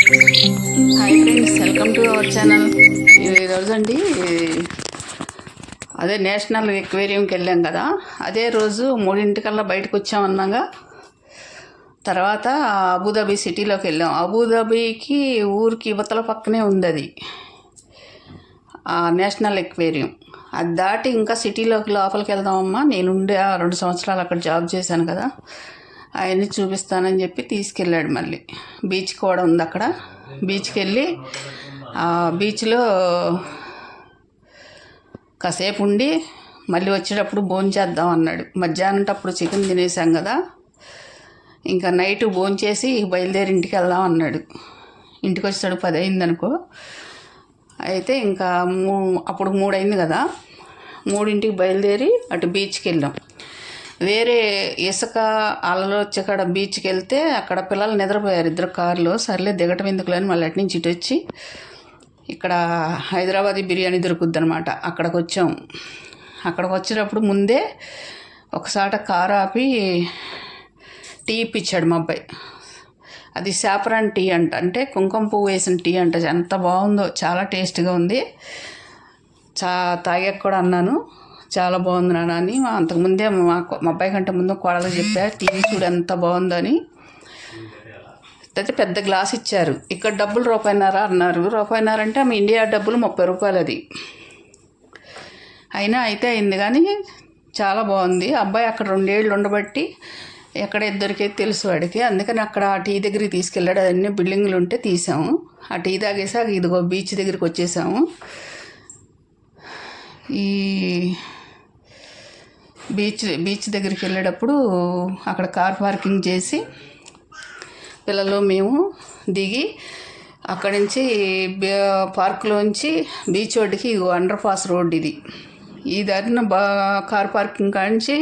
Hi friends, welcome to our channel. ఈరోజండి అదే national ఎక్వేరియంకి వెళ్ళాం కదా, అదే రోజు 3:00 బయటకు వచ్చామన్నాగా. తర్వాత అబుదాబి సిటీలోకి వెళ్ళాం. అబుదాబికి ఊరికి యువతల పక్కనే ఉంది అది ఆ నేషనల్ ఎక్వేరియం. అది దాటి ఇంకా సిటీలోకి లోపలికి వెళ్దామమ్మా, నేనుండే 2 సంవత్సరాలు అక్కడ జాబ్ చేశాను కదా, అవన్నీ చూపిస్తానని చెప్పి తీసుకెళ్ళాడు. మళ్ళీ బీచ్ కూడా ఉంది అక్కడ. బీచ్కి వెళ్ళి ఆ బీచ్లో కాసేపు ఉండి మళ్ళీ వచ్చేటప్పుడు భోంచేద్దాం అన్నాడు. మధ్యాహ్నంటప్పుడు చికెన్ తినేసాం కదా, ఇంకా నైట్ భోంచేసి బయలుదేరి ఇంటికి వెళ్దాం అన్నాడు. ఇంటికి వచ్చేటప్పుడు 10 అయింది అనుకో. అయితే ఇంకా అప్పుడు 3 అయింది కదా, 3ంటికి బయలుదేరి అటు బీచ్కి వెళ్ళాం. వేరే ఇసుక అలలు వచ్చేకాడ బీచ్కి వెళ్తే అక్కడ పిల్లలు నిద్రపోయారు 2 కార్లో. సర్లే దిగటం ఎందుకులే అని మళ్ళీ అటు నుంచి ఇటు వచ్చి ఇక్కడ హైదరాబాదీ బిర్యానీ దొరుకుద్ది అనమాట, అక్కడికి వచ్చాం. అక్కడికి వచ్చినప్పుడు ముందే ఒకసారి కారు ఆపి టీ ఇప్పించాడు మా అబ్బాయి. అది సాఫ్రాన్ టీ అంట, అంటే కుంకుమ పువ్వు వేసిన టీ అంట. ఎంత బాగుందో, చాలా టేస్ట్గా ఉంది. తాగాక కూడా అన్నాను, చాలా బాగుంది నాన్న అని. అంతకుముందే మా అబ్బాయి కంటే ముందు కోడలు చెప్పా, టీ చూడు ఎంత బాగుందో అని. అయితే పెద్ద గ్లాస్ ఇచ్చారు. ఇక్కడ డబ్బులు ₹1.5 అన్నారు. ₹1.5 అంటే మీ ఇండియా డబ్బులు ₹30 అది. అయినా అయితే అయింది కానీ చాలా బాగుంది. అబ్బాయి అక్కడ 2 ఏళ్ళు ఉండబట్టి ఎక్కడ దొరికేది తెలుసు వాడికి. అందుకని అక్కడ ఆ టీ దగ్గరికి తీసుకెళ్ళాడు. అన్ని బిల్డింగ్లు ఉంటే తీసాము. ఆ టీ తాగేసాక ఇదిగో బీచ్ దగ్గరికి వచ్చేసాము. ఈ బీచ్ దగ్గరికి వెళ్ళేటప్పుడు అక్కడ కార్ పార్కింగ్ చేసి పిల్లలు మేము దిగి అక్కడి నుంచి పార్కులోంచి బీచ్ ఒడ్డుకి అండర్ పాస్ రోడ్ ఇది. ఈ దారిన కార్ పార్కింగ్ కానించి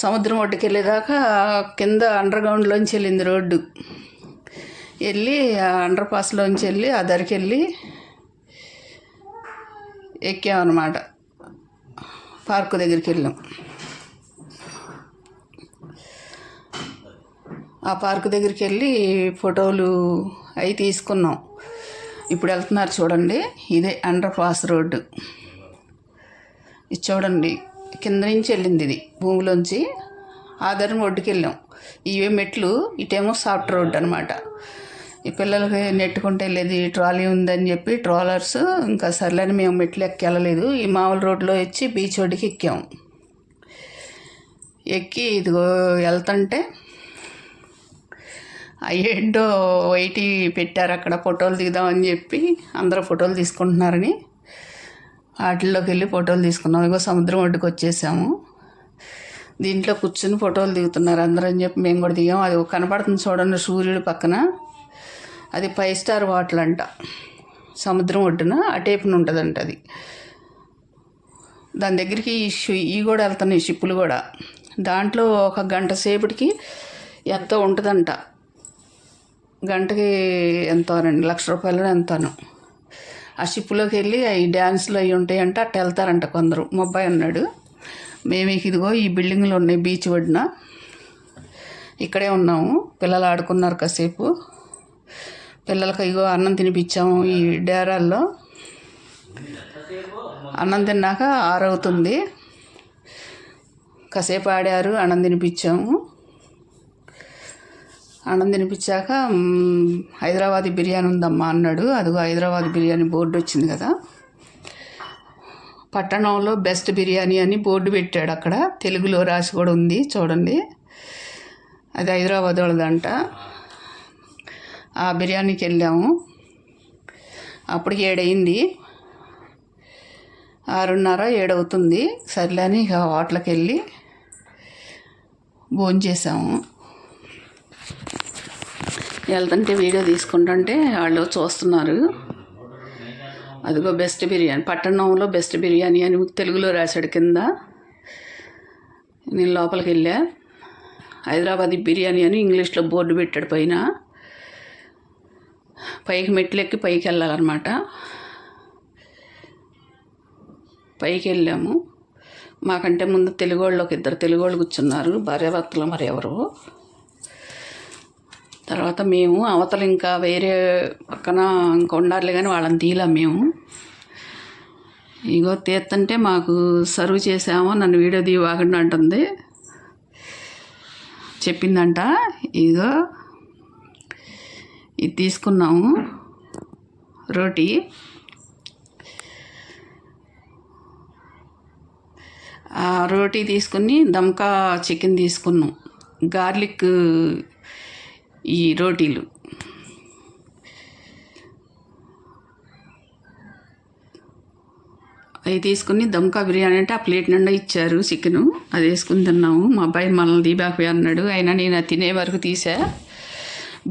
సముద్రం ఒడ్డుకి వెళ్ళేదాకా కింద అండర్ గ్రౌండ్లోంచి వెళ్ళింది రోడ్డు. వెళ్ళి ఆ అండర్ పాస్లోంచి వెళ్ళి ఆ దారికి వెళ్ళి ఎక్కామన్నమాట. పార్కు దగ్గరికి వెళ్ళాం. ఆ పార్కు దగ్గరికి వెళ్ళి ఫోటోలు అవి తీసుకున్నాం. ఇప్పుడు వెళ్తున్నారు చూడండి, ఇదే అండర్ పాస్ రోడ్డు. ఇది చూడండి, కింద నుంచి వెళ్ళింది ఇది భూమిలోంచి. ఆధారం ఒడ్డుకి వెళ్ళాం. ఇవే మెట్లు, ఇటేమో సాఫ్ట్ రోడ్ అనమాట. ఈ పిల్లలకి నెట్టుకుంటే వెళ్ళేది ట్రాలీ ఉందని చెప్పి ట్రాలర్స్, ఇంకా సర్లేని మేము మెట్లు ఎక్కెళ్ళలేదు. ఈ మామూలు రోడ్లో వచ్చి బీచ్ ఒడ్డుకి ఎక్కాం. ఎక్కి ఇదిగో వెళ్తుంటే ఏంటో వైటి పెట్టారు అక్కడ, ఫోటోలు దిగుదామని చెప్పి అందరూ ఫోటోలు తీసుకుంటున్నారని వాటిల్లోకి వెళ్ళి ఫోటోలు తీసుకున్నాం. ఇగో సముద్రం ఒడ్డుకు వచ్చేసాము. దీంట్లో కూర్చుని ఫోటోలు దిగుతున్నారు అందరూ అని చెప్పి మేము కూడా దిగాం. అది కనపడుతుంది చూడండి సూర్యుడు పక్కన, అది 5 స్టార్ హోటల్ అంట. సముద్రం ఒడ్డున అటేపున ఉంటుందంట అది. దాని దగ్గరికి ఈ కూడా వెళ్తున్నాయి షిప్పులు కూడా. దాంట్లో 1 గంట సేపటికి ఎంతో ఉంటుందంట. గంటకి ఎంతో అనండి, ₹1,00,000 ఎంతోను. ఆ షిప్పులోకి వెళ్ళి అవి డ్యాన్స్లు అవి ఉంటాయంట, అట్ట వెళ్తారంట కొందరు. మా అబ్బాయి అన్నాడు. మేము ఇదిగో ఈ బిల్డింగ్లు ఉన్నాయి బీచ్ ఒడ్డున, ఇక్కడే ఉన్నాము. పిల్లలు ఆడుకున్నారు కాసేపు. పిల్లలకి ఇగో అన్నం తినిపించాము. ఈ డేరాల్లో అన్నం తిన్నాక 6 అవుతుంది. కాసేపు ఆడారు, అన్నం తినిపించాము. అన్నం తినిపించాక హైదరాబాదీ బిర్యానీ ఉందమ్మా అన్నాడు. అదిగో హైదరాబాద్ బిర్యానీ బోర్డు వచ్చింది కదా, పట్టణంలో బెస్ట్ బిర్యానీ అని బోర్డు పెట్టాడు అక్కడ. తెలుగులో రాసి కూడా ఉంది చూడండి. అది హైదరాబాద్ వాళ్ళదంట. ఆ బిర్యానీకి వెళ్ళాము. అప్పటికి 7 అయింది, 6:30 7 అవుతుంది. సర్లే అని ఇక హోటల్కి వెళ్ళి భోంచేసాము. వెళ్తుంటే వీడియో తీసుకుంటుంటే వాళ్ళు చూస్తున్నారు. అదిగో బెస్ట్ బిర్యానీ, పట్టణంలో బెస్ట్ బిర్యానీ అని తెలుగులో రాశాడు కింద. నేను లోపలికి వెళ్ళా. హైదరాబాదీ బిర్యానీ అని ఇంగ్లీష్లో బోర్డు పెట్టాడు పైన. పైకి మెట్లు ఎక్కి పైకి వెళ్ళాలన్నమాట. పైకి వెళ్ళాము. మాకంటే ముందు తెలుగు వాళ్ళు 2 తెలుగు వాళ్ళు కూర్చున్నారు, భార్యాభర్తలు మరి ఎవరు. తర్వాత మేము అవతల ఇంకా వేరే పక్కన ఇంకా ఉండాలి కానీ వాళ్ళని తీయలేం మేము. ఇగో తీస్తుంటే మాకు సర్వ్ చేసామో నన్ను వీడియో తీయవాగండి అంటుంది, చెప్పిందంట. ఇగో ఇది తీసుకున్నాము రోటీ. ఆ రోటీ తీసుకుని దమ్కా చికెన్ తీసుకున్నాం, గార్లిక్ ఈ రోటీలు. అవి తీసుకుని దమ్కా బిర్యానీ అంటే ఆ ప్లేట్ నిండా ఇచ్చారు చికెను, అది వేసుకుని తిన్నాము. మా అబ్బాయి మనల్ని దీబాకపోయి అన్నాడు, అయినా నేను తినే వరకు తీసా.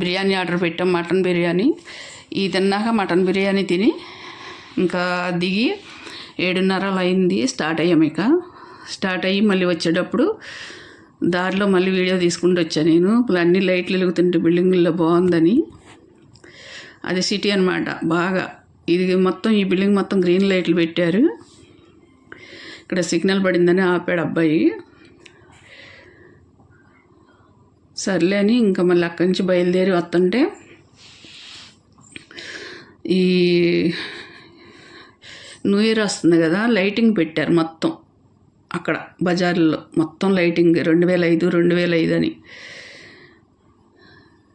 బిర్యానీ ఆర్డర్ పెట్టాం, మటన్ బిర్యానీ. ఇది తిన్నాక మటన్ బిర్యానీ తిని ఇంకా దిగి 7:30 అయింది. స్టార్ట్ అయ్యాము. ఇక స్టార్ట్ అయ్యి మళ్ళీ వచ్చేటప్పుడు దారిలో మళ్ళీ వీడియో తీసుకుంటూ వచ్చాను నేను. అన్ని లైట్లు వెలుగుతుంటే బిల్డింగుల్లో బాగుందని. అది సిటీ అనమాట బాగా. ఇది మొత్తం ఈ బిల్డింగ్ మొత్తం గ్రీన్ లైట్లు పెట్టారు. ఇక్కడ సిగ్నల్ పడిందని ఆపాడు అబ్బాయి. సర్లే అని ఇంకా మళ్ళీ అక్కడి నుంచి బయలుదేరి వస్తుంటే ఈ న్యూ ఇయర్ వస్తుంది కదా, లైటింగ్ పెట్టారు మొత్తం అక్కడ బజార్లో. మొత్తం లైటింగ్ 2005 అని,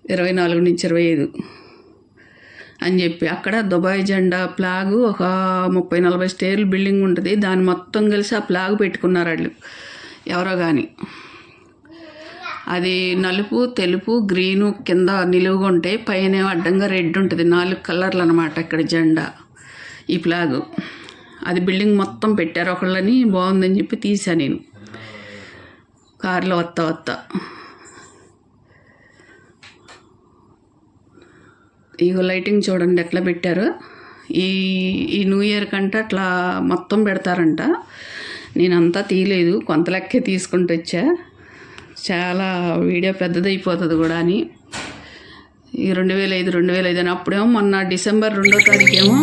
24 నుంచి 25 అని చెప్పి అక్కడ దుబాయ్ జెండా ఫ్లాగు ఒక 30-40 స్టేర్లు బిల్డింగ్ ఉంటుంది. దాన్ని మొత్తం కలిసి ఆ ఫ్లాగ్ పెట్టుకున్నారు వాళ్ళు ఎవరో కానీ. అది నలుపు, తెలుపు, గ్రీను కింద నిలువుగా ఉంటాయి, పైన అడ్డంగా రెడ్ ఉంటుంది. 4 కలర్లు అనమాట ఇక్కడ జెండా, ఈ ఫ్లాగు. అది బిల్డింగ్ మొత్తం పెట్టారు ఒకళ్ళని. బాగుందని చెప్పి తీసా నేను కారులో వస్తా. ఇగో లైటింగ్ చూడండి ఎట్లా పెట్టారు. ఈ న్యూ ఇయర్ కంటే అట్లా మొత్తం పెడతారంట. నేనంతా తీయలేదు, కొంత లెక్కే తీసుకుంటూ వచ్చా. చాలా వీడియో పెద్దదైపోతుంది కూడా అని. ఈ 2005 అని. అప్పుడేమో మొన్న డిసెంబర్ 2వ తారీఖేమో